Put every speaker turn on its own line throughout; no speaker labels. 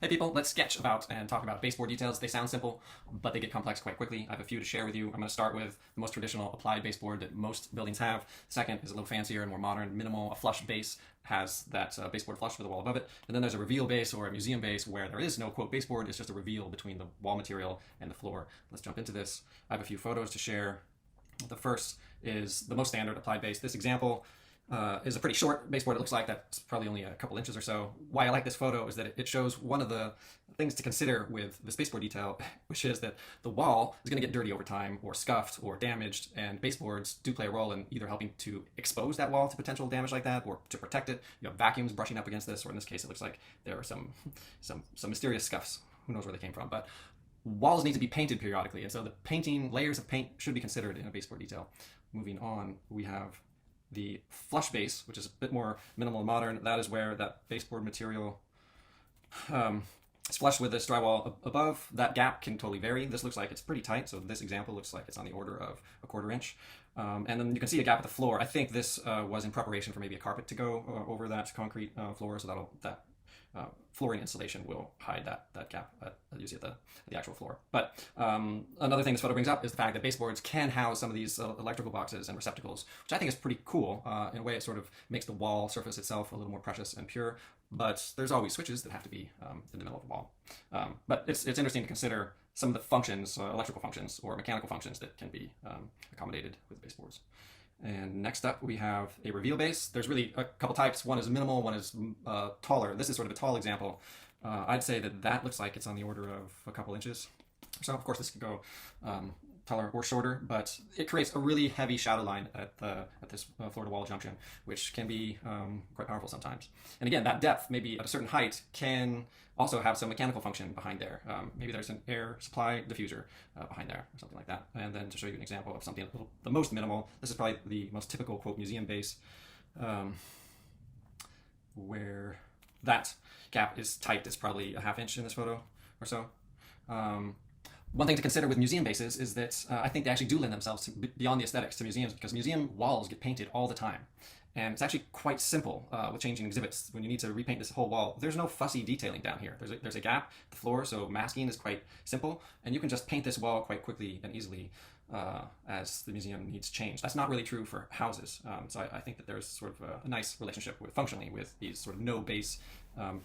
Hey people, let's sketch about and talk about baseboard details. They sound simple, but they get complex quite quickly. I have a few to share with you. I'm going to start with the most traditional applied baseboard that most buildings have. Second is a little fancier and more modern, minimal. A flush base has that baseboard flush with the wall above it. And then there's a reveal base or a museum base where there is no quote baseboard. It's just a reveal between the wall material and the floor. Let's jump into this. I have a few photos to share. The first is the most standard applied base. This example is a pretty short baseboard. It looks like that's probably only a couple inches or so. Why I like this photo is that it shows one of the things to consider with this baseboard detail, which is that the wall is going to get dirty over time or scuffed or damaged, and baseboards do play a role in either helping to expose that wall to potential damage like that or to protect it. You have vacuums brushing up against this, or in this case it looks like there are some mysterious scuffs. Who knows where they came from, but walls need to be painted periodically, and so the painting, layers of paint should be considered in a baseboard detail. Moving on, we have the flush base, which is a bit more minimal and modern. That is where that baseboard material is flush with this drywall above. That gap can totally vary. This looks like it's pretty tight, so this example looks like it's on the order of a 1/4 inch. And then you can see a gap at the floor. I think this was in preparation for maybe a carpet to go over that concrete floor, so that flooring insulation will hide that gap usually at the actual floor. But another thing this photo brings up is the fact that baseboards can house some of these electrical boxes and receptacles, which I think is pretty cool. In a way, it sort of makes the wall surface itself a little more precious and pure. But there's always switches that have to be in the middle of the wall. But it's interesting to consider some of the functions, electrical functions or mechanical functions that can be accommodated with baseboards. And next up, we have a reveal base. There's really a couple types. One is minimal, one is taller. This is sort of a tall example. I'd say that looks like it's on the order of a couple inches. So, of course, this could go taller or shorter, but it creates a really heavy shadow line at this floor-to-wall junction, which can be quite powerful sometimes. And again, that depth, maybe at a certain height, can also have some mechanical function behind there. Maybe there's an air supply diffuser behind there or something like that. And then to show you an example of something the most minimal, this is probably the most typical, quote, museum base, where that gap is tight. It's probably a 1/2 inch in this photo or so. One thing to consider with museum bases is that I think they actually do lend themselves to, beyond the aesthetics, to museums, because museum walls get painted all the time. And it's actually quite simple with changing exhibits. When you need to repaint this whole wall, there's no fussy detailing down here. There's a gap at the floor, so masking is quite simple, and you can just paint this wall quite quickly and easily as the museum needs change. That's not really true for houses. So I think that there's sort of a nice relationship functionally with these sort of no base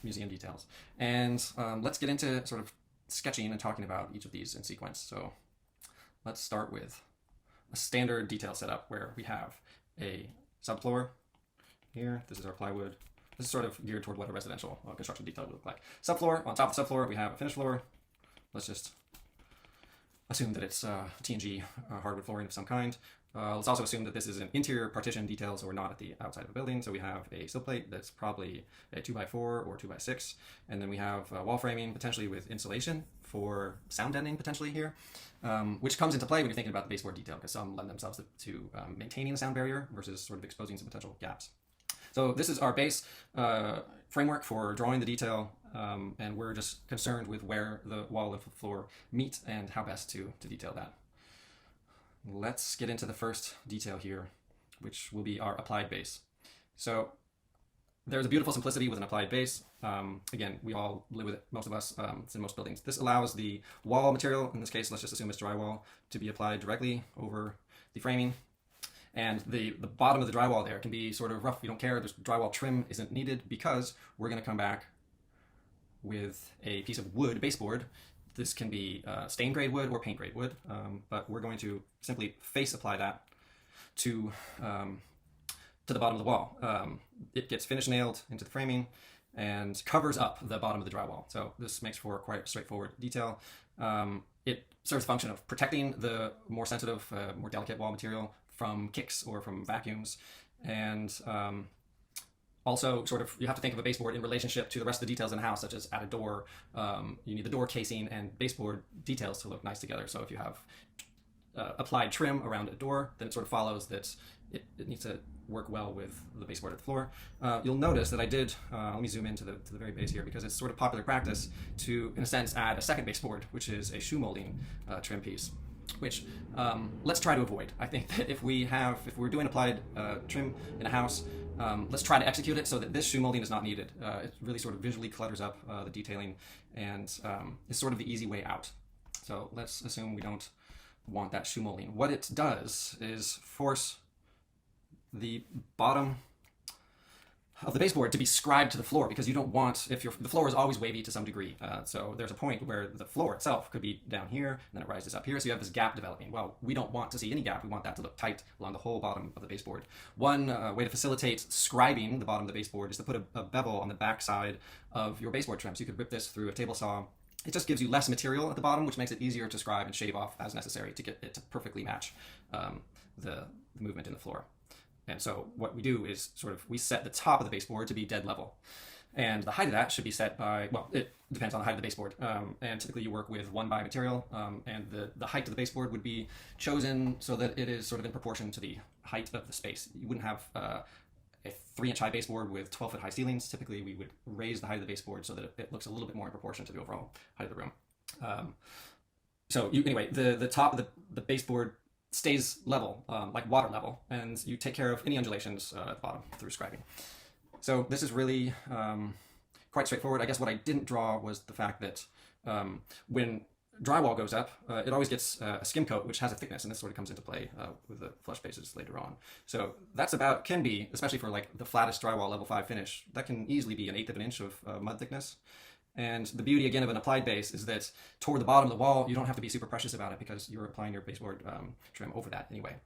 museum details. And let's get into sort of sketching and talking about each of these in sequence. So let's start with a standard detail setup where we have a subfloor here. This is our plywood. This is sort of geared toward what a residential construction detail would look like. Subfloor. On top of the subfloor, we have a finished floor. Let's just assume that it's T&G hardwood flooring of some kind. Let's also assume that this is an interior partition detail, so we're not at the outside of the building. So we have a sill plate that's probably a 2x4 or 2x6, and then we have wall framing, potentially with insulation for sound deadening potentially here, which comes into play when you're thinking about the baseboard detail, because some lend themselves to maintaining a sound barrier versus sort of exposing some potential gaps. So this is our base framework for drawing the detail, and we're just concerned with where the wall and floor meet and how best to detail that. Let's get into the first detail here, which will be our applied base. So there's a beautiful simplicity with an applied base. Again, we all live with it, most of us, it's in most buildings. This allows the wall material, in this case, let's just assume it's drywall, to be applied directly over the framing. And the bottom of the drywall there can be sort of rough. We don't care. There's drywall trim isn't needed because we're going to come back with a piece of wood baseboard. This can be stain grade wood or paint grade wood, but we're going to simply face apply that to the bottom of the wall. It gets finish nailed into the framing and covers up the bottom of the drywall. So this makes for quite a straightforward detail. It serves the function of protecting the more sensitive, more delicate wall material from kicks or from vacuums, and also, sort of, you have to think of a baseboard in relationship to the rest of the details in the house, such as at a door. You need the door casing and baseboard details to look nice together. So if you have applied trim around a door, then it sort of follows that it needs to work well with the baseboard at the floor. You'll notice that I did, let me zoom into the very base here, because it's sort of popular practice to, in a sense, add a second baseboard, which is a shoe molding trim piece, which let's try to avoid. I think that if we're doing applied trim in a house, Let's try to execute it so that this shoe molding is not needed. It really sort of visually clutters up the detailing and is sort of the easy way out. So let's assume we don't want that shoe molding. What it does is force the bottom of the baseboard to be scribed to the floor, because you don't want, if the floor is always wavy to some degree. So there's a point where the floor itself could be down here, and then it rises up here, so you have this gap developing. Well, we don't want to see any gap. We want that to look tight along the whole bottom of the baseboard. One way to facilitate scribing the bottom of the baseboard is to put a bevel on the back side of your baseboard trim. So you could whip this through a table saw. It just gives you less material at the bottom, which makes it easier to scribe and shave off as necessary to get it to perfectly match the movement in the floor. And so what we do is we set the top of the baseboard to be dead level. And the height of that should be set by, well, it depends on the height of the baseboard. And typically you work with 1x material, and the height of the baseboard would be chosen so that it is sort of in proportion to the height of the space. You wouldn't have a 3-inch high baseboard with 12-foot high ceilings. Typically we would raise the height of the baseboard so that it looks a little bit more in proportion to the overall height of the room. Anyway, the top of the baseboard stays level, like water level, and you take care of any undulations at the bottom through scribing. So this is really quite straightforward. I guess what I didn't draw was the fact that when drywall goes up, it always gets a skim coat, which has a thickness, and this sort of comes into play with the flush bases later on. So that's can be, especially for like the flattest drywall level 5 finish, that can easily be 1/8 of an inch of mud thickness. And the beauty, again, of an applied base is that toward the bottom of the wall, you don't have to be super precious about it because you're applying your baseboard trim over that anyway.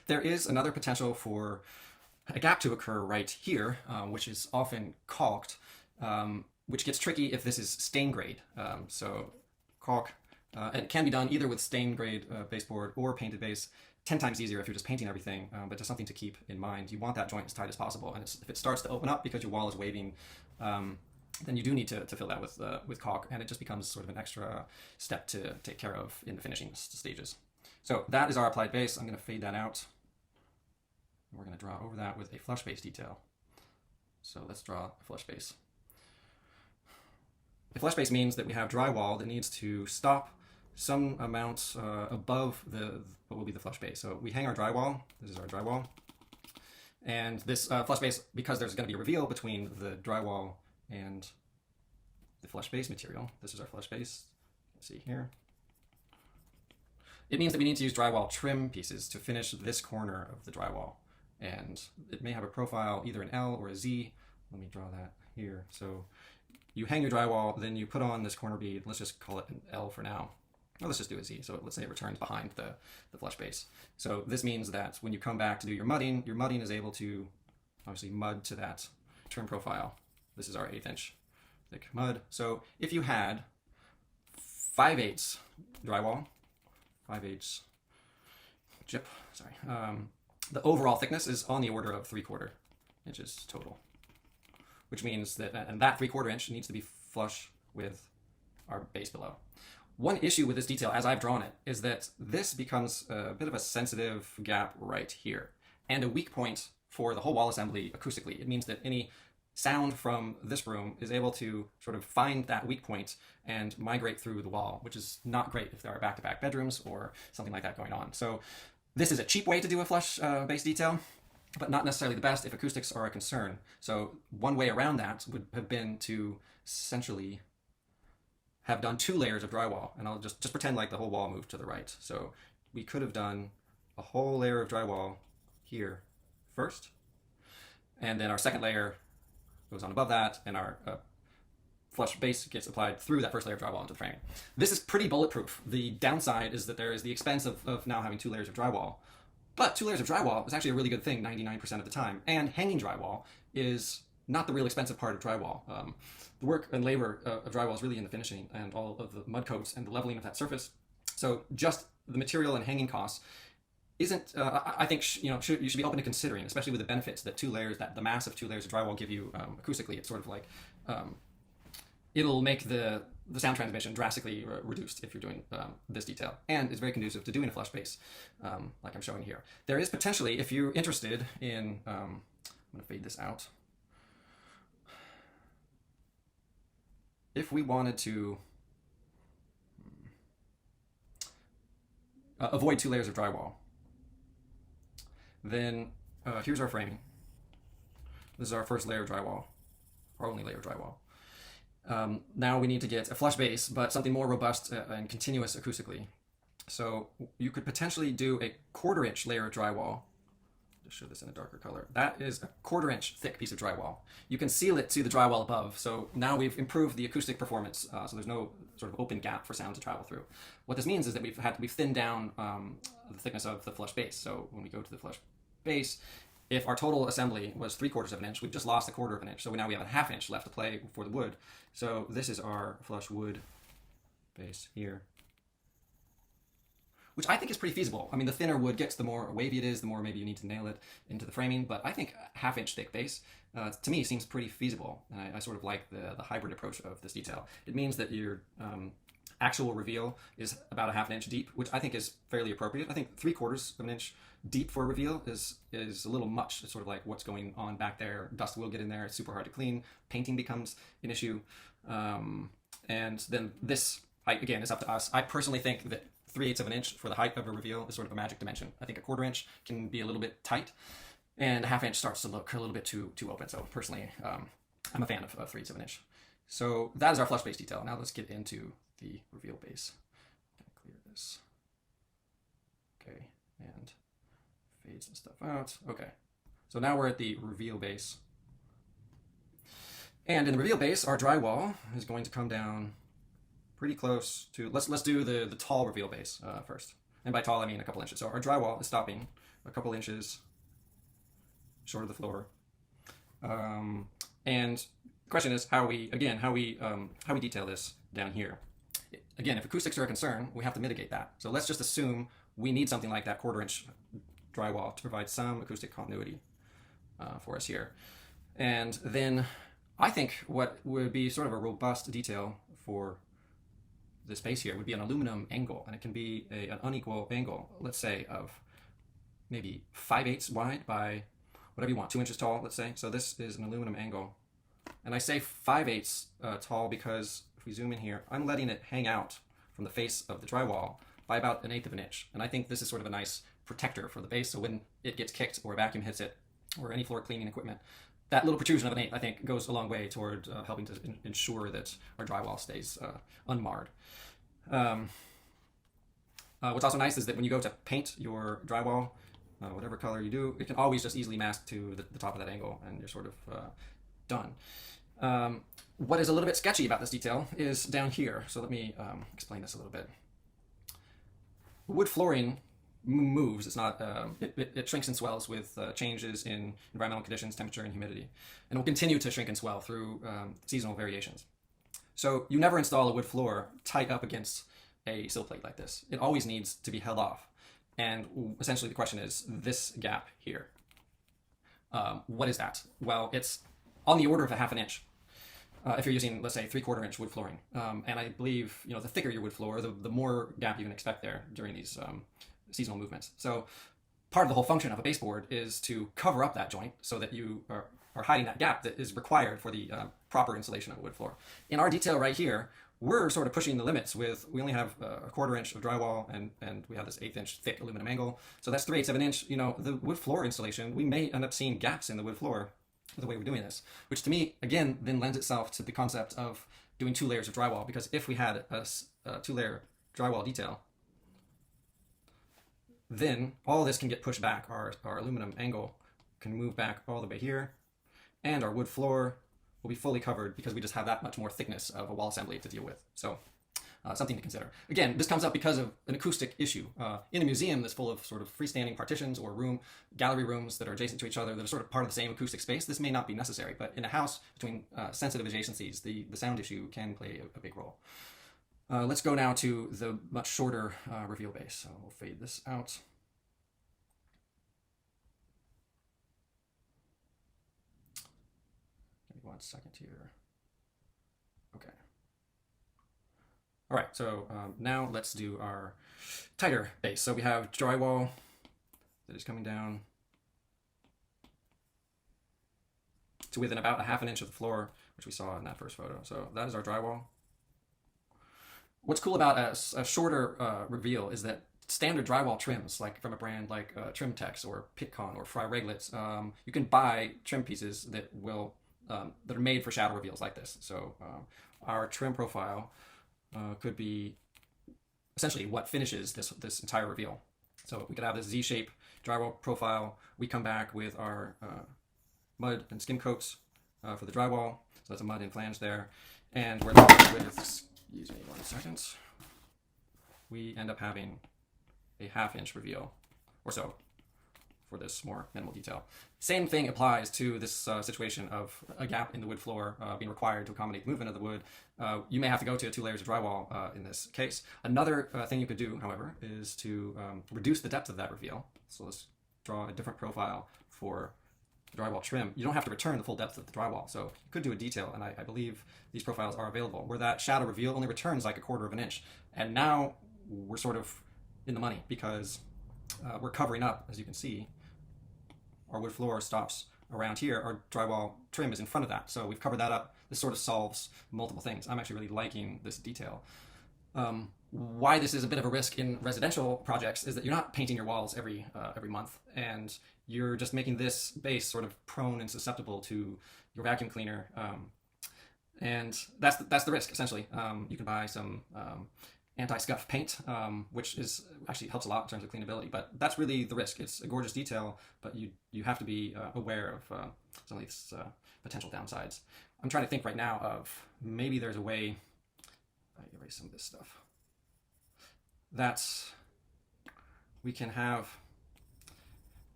There is another potential for a gap to occur right here, which is often caulked, which gets tricky if this is stain grade. So caulk, and it can be done either with stain grade baseboard or painted base. 10 times easier if you're just painting everything, but just something to keep in mind. You want that joint as tight as possible, and if it starts to open up because your wall is waving, then you do need to fill that with caulk, and it just becomes sort of an extra step to take care of in the finishing stages. So that is our applied base. I'm going to fade that out. We're going to draw over that with a flush base detail. So let's draw a flush base. A flush base means that we have drywall that needs to stop some amount above what will be the flush base. So we hang our drywall. This is our drywall. And this flush base, because there's going to be a reveal between the drywall and the flush base material. This is our flush base. You can see here. It means that we need to use drywall trim pieces to finish this corner of the drywall. And it may have a profile, either an L or a Z. Let me draw that here. So you hang your drywall, then you put on this corner bead. Let's just call it an L for now. Well, let's just do a Z. So let's say it returns behind the flush base. So this means that when you come back to do your mudding is able to obviously mud to that trim profile. This is our 1/8 inch thick mud. So if you had 5/8 drywall, 5/8 gyp, sorry, the overall thickness is on the order of 3/4 inches total, which means that, and that 3/4 inch needs to be flush with our base below. One issue with this detail, as I've drawn it, is that this becomes a bit of a sensitive gap right here, and a weak point for the whole wall assembly acoustically. It means that any sound from this room is able to sort of find that weak point and migrate through the wall, which is not great if there are back-to-back bedrooms or something like that going on. So this is a cheap way to do a flush base detail, but not necessarily the best if acoustics are a concern. So one way around that would have been to essentially have done 2 layers of drywall, and I'll just pretend like the whole wall moved to the right. So we could have done a whole layer of drywall here first, and then our second layer goes on above that, and our flush base gets applied through that first layer of drywall into the framing. This is pretty bulletproof. The downside is that there is the expense of now having 2 layers of drywall, but 2 layers of drywall is actually a really good thing 99% of the time, and hanging drywall is not the real expensive part of drywall. The work and labor of drywall is really in the finishing and all of the mud coats and the leveling of that surface. So just the material and hanging costs isn't, I think, you should be open to considering, especially with the benefits that 2 layers, that the massive 2 layers of drywall give you acoustically. It's sort of like, it'll make the sound transmission drastically reduced if you're doing this detail. And it's very conducive to doing a flush base, like I'm showing here. There is potentially, if you're interested in, I'm going to fade this out. If we wanted to avoid 2 layers of drywall, then here's our framing. This is our first layer of drywall, our only layer of drywall. Now we need to get a flush base, but something more robust and continuous acoustically. So you could potentially do a 1/4 inch layer of drywall. Just show this in a darker color. That is a 1/4 inch thick piece of drywall. You can seal it to the drywall above. So now we've improved the acoustic performance. So there's no sort of open gap for sound to travel through. What this means is that we've thinned down the thickness of the flush base. So when we go to the flush base, if our total assembly was 3/4 of an inch, we've just lost 1/4 of an inch. So now we have a 1/2 inch left to play for the wood. So this is our flush wood base here, which I think is pretty feasible. I mean, the thinner wood gets, the more wavy it is, the more maybe you need to nail it into the framing. But I think a 1/2 inch thick base, to me, seems pretty feasible. And I sort of like the hybrid approach of this detail. It means that your actual reveal is about a 1/2 inch deep, which I think is fairly appropriate. I think 3/4 of an inch deep for a reveal is a little much. It's sort of like what's going on back there. Dust will get in there. It's super hard to clean. Painting becomes an issue. And then this height, again, is up to us. I personally think that 3/8 of an inch for the height of a reveal is sort of a magic dimension. I think a 1/4 inch can be a little bit tight, and a 1/2 inch starts to look a little bit too open. So personally, I'm a fan of 3/8 of an inch. So that is our flush base detail. Now let's get into the reveal base. Clear this. Okay, and fade some stuff out. Okay, so now we're at the reveal base. And in the reveal base, our drywall is going to come down pretty close to, let's do the tall reveal base first. And by tall, I mean a couple inches. So our drywall is stopping a couple inches short of the floor. And the question is how we detail this down here. Again, if acoustics are a concern, we have to mitigate that. So let's just assume we need something like that 1/4 inch drywall to provide some acoustic continuity for us here. And then I think what would be sort of a robust detail for this base here would be an aluminum angle, and it can be an unequal angle, let's say of maybe 5/8 wide by whatever you want, 2 inches tall, let's say. So this is an aluminum angle. And I say 5/8 tall because if we zoom in here, I'm letting it hang out from the face of the drywall by about 1/8 of an inch. And I think this is sort of a nice protector for the base. So when it gets kicked or a vacuum hits it or any floor cleaning equipment, that little protrusion of 1/8, I think, goes a long way toward helping to ensure that our drywall stays unmarred. What's also nice is that when you go to paint your drywall, whatever color you do, it can always just easily mask to the top of that angle, and you're sort of done. What is a little bit sketchy about this detail is down here. So let me explain this a little bit. Wood flooring moves. It's not. It shrinks and swells with changes in environmental conditions, temperature, and humidity, and will continue to shrink and swell through seasonal variations. So you never install a wood floor tight up against a sill plate like this. It always needs to be held off. And essentially the question is this gap here. What is that? Well, it's on the order of a 1/2 inch. If you're using, let's say, 3/4 inch wood flooring. And I believe, the thicker your wood floor, the more gap you can expect there during these seasonal movements. So part of the whole function of a baseboard is to cover up that joint so that you are hiding that gap that is required for the proper installation of a wood floor. In our detail right here, we're sort of pushing the limits we only have a 1/4 inch of drywall and we have this 1/8 inch thick aluminum angle. So that's 3/8 of an inch. The wood floor installation, we may end up seeing gaps in the wood floor the way we're doing this, which to me, again, then lends itself to the concept of doing 2 layers of drywall, because if we had a 2-layer drywall detail, then all this can get pushed back. Our aluminum angle can move back all the way here, and our wood floor will be fully covered because we just have that much more thickness of a wall assembly to deal with. So something to consider. Again, this comes up because of an acoustic issue. In a museum that's full of sort of freestanding partitions or gallery rooms that are adjacent to each other that are sort of part of the same acoustic space, this may not be necessary. But in a house between sensitive adjacencies, the sound issue can play a big role. Let's go now to the much shorter reveal base. So we'll fade this out. Give me 1 second here. Okay. All right, so now let's do our tighter base. So we have drywall that is coming down to within about a 1/2 inch of the floor, which we saw in that first photo. So that is our drywall. What's cool about a shorter reveal is that standard drywall trims, like from a brand like Trimtex or Pitcon or Fry Reglets, you can buy trim pieces that will that are made for shadow reveals like this. So our trim profile could be essentially what finishes this entire reveal. So we could have this Z-shape drywall profile. We come back with our mud and skim coats for the drywall. So that's a mud and flange there. And we're left with, excuse me 1 second, we end up having a 1/2 inch reveal or so for this more minimal detail. Same thing applies to this situation of a gap in the wood floor being required to accommodate the movement of the wood. You may have to go to 2 layers of drywall in this case. Another thing you could do, however, is to reduce the depth of that reveal. So let's draw a different profile for the drywall trim. You don't have to return the full depth of the drywall, so you could do a detail, and I believe these profiles are available, where that shadow reveal only returns like 1/4 of an inch. And now we're sort of in the money because we're covering up, as you can see, our wood floor stops around here. Our drywall trim is in front of that, so we've covered that up. This sort of solves multiple things. I'm actually really liking this detail. Why this is a bit of a risk in residential projects is that you're not painting your walls every month, and you're just making this base sort of prone and susceptible to your vacuum cleaner, and that's the risk essentially. You can buy some anti-scuff paint, which is actually helps a lot in terms of cleanability, but that's really the risk. It's a gorgeous detail, but you have to be aware of some of these potential downsides. I'm trying to think right now of maybe there's a way, I erase some of this stuff, that we can have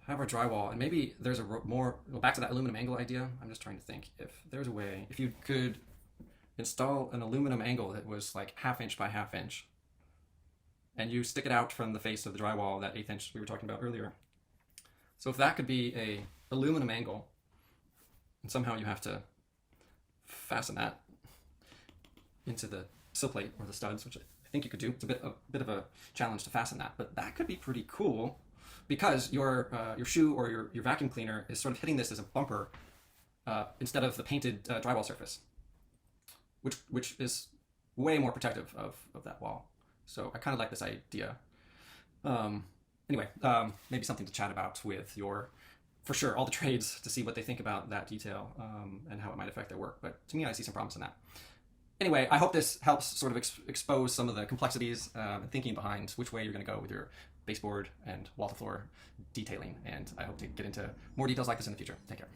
our drywall, and maybe there's a more, back to that aluminum angle idea. I'm just trying to think if there's a way, if you could install an aluminum angle that was like 1/2 inch by 1/2 inch, and you stick it out from the face of the drywall, that 1/8 inch we were talking about earlier. So if that could be a aluminum angle, and somehow you have to fasten that into the sill plate or the studs, which I think you could do. It's a bit of a challenge to fasten that, but that could be pretty cool because your shoe or your vacuum cleaner is sort of hitting this as a bumper instead of the painted drywall surface, which is way more protective of that wall. So I kind of like this idea. Anyway, maybe something to chat about with for sure, all the trades to see what they think about that detail and how it might affect their work. But to me, I see some promise in that. Anyway, I hope this helps sort of expose some of the complexities and thinking behind which way you're going to go with your baseboard and wall-to-floor detailing. And I hope to get into more details like this in the future. Take care.